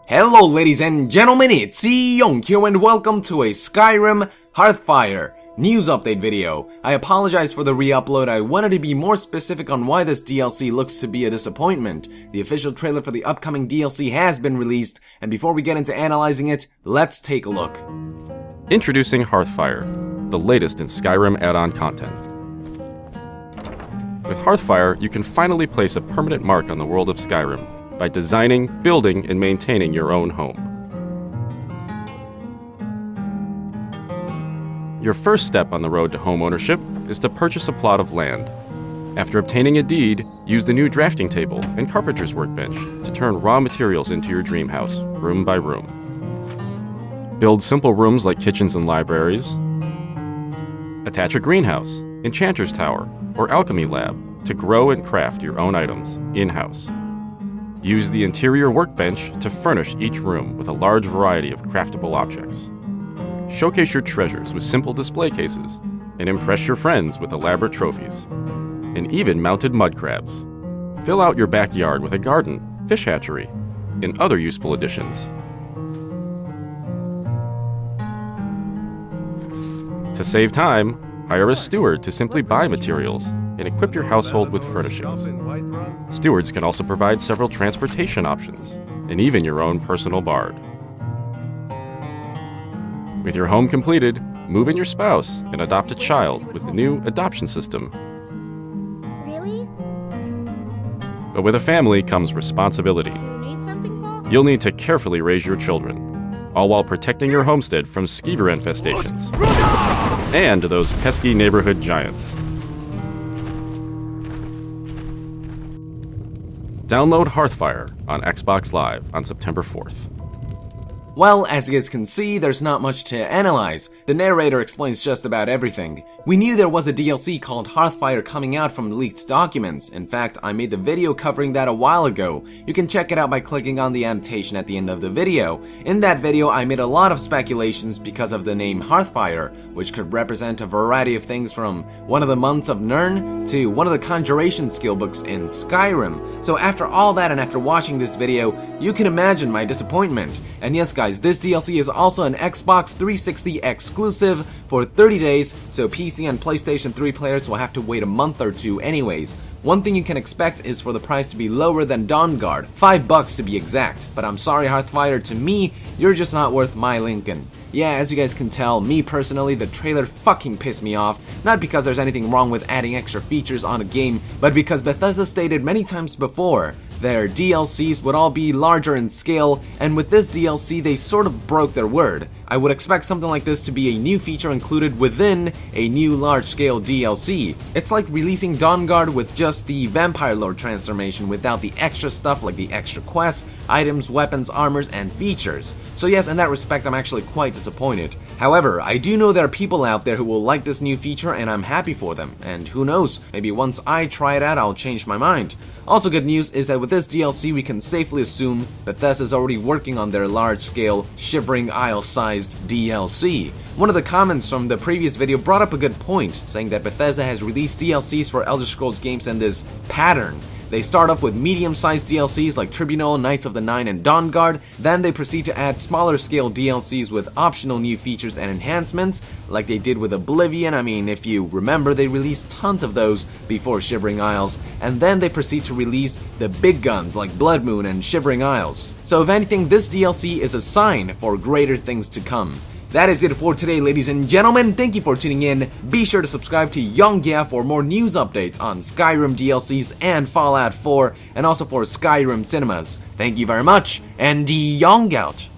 Hello ladies and gentlemen, it's yongyea and welcome to a Skyrim Hearthfire news update video. I apologize for the re-upload. I wanted to be more specific on why this DLC looks to be a disappointment. The official trailer for the upcoming DLC has been released, and before we get into analyzing it, let's take a look. Introducing Hearthfire, the latest in Skyrim add-on content. With Hearthfire, you can finally place a permanent mark on the world of Skyrim by designing, building, and maintaining your own home. Your first step on the road to home ownership is to purchase a plot of land. After obtaining a deed, use the new drafting table and carpenter's workbench to turn raw materials into your dream house, room by room. Build simple rooms like kitchens and libraries. Attach a greenhouse, enchanter's tower, or alchemy lab to grow and craft your own items in-house. Use the interior workbench to furnish each room with a large variety of craftable objects. Showcase your treasures with simple display cases, and impress your friends with elaborate trophies, and even mounted mud crabs. Fill out your backyard with a garden, fish hatchery, and other useful additions. To save time, hire a steward to simply buy materials and equip your household with furnishings. Stewards can also provide several transportation options, and even your own personal bard. With your home completed, move in your spouse and adopt a child with the new adoption system. Really? But with a family comes responsibility. You need something, Paul? You'll need to carefully raise your children, all while protecting your homestead from skeever infestations and those pesky neighborhood giants. Download Hearthfire on Xbox Live on September 4th. Well, as you guys can see, there's not much to analyze. The narrator explains just about everything. We knew there was a DLC called Hearthfire coming out from the leaked documents. In fact, I made the video covering that a while ago. You can check it out by clicking on the annotation at the end of the video. In that video, I made a lot of speculations because of the name Hearthfire, which could represent a variety of things from one of the months of Nirn to one of the conjuration skill books in Skyrim. So after all that and after watching this video, you can imagine my disappointment. And yes guys, this DLC is also an Xbox 360 exclusive for 30 days, so PC and PlayStation 3 players will have to wait a month or two anyways. One thing you can expect is for the price to be lower than Dawnguard, $5 to be exact, but I'm sorry Hearthfire, to me, you're just not worth my Lincoln. Yeah, as you guys can tell, me personally, the trailer fucking pissed me off, not because there's anything wrong with adding extra features on a game, but because Bethesda stated many times before their DLCs would all be larger in scale, and with this DLC they sort of broke their word. I would expect something like this to be a new feature included within a new large-scale DLC. It's like releasing Dawnguard with just the Vampire Lord transformation without the extra stuff like the extra quests, items, weapons, armors, and features. So yes, in that respect I'm actually quite disappointed. However, I do know there are people out there who will like this new feature and I'm happy for them, and who knows, maybe once I try it out I'll change my mind. Also good news is that with this DLC we can safely assume Bethesda is already working on their large-scale Shivering Isle-sized DLC. One of the comments from the previous video brought up a good point, saying that Bethesda has released DLCs for Elder Scrolls games in this pattern. They start off with medium-sized DLCs like Tribunal, Knights of the Nine, and Dawnguard, then they proceed to add smaller-scale DLCs with optional new features and enhancements, like they did with Oblivion. I mean, if you remember, they released tons of those before Shivering Isles, and then they proceed to release the big guns like Blood Moon and Shivering Isles. So if anything, this DLC is a sign for greater things to come. That is it for today, ladies and gentlemen. Thank you for tuning in. Be sure to subscribe to yongyea for more news updates on Skyrim DLCs and Fallout 4, and also for Skyrim cinemas. Thank you very much, and yongyea out.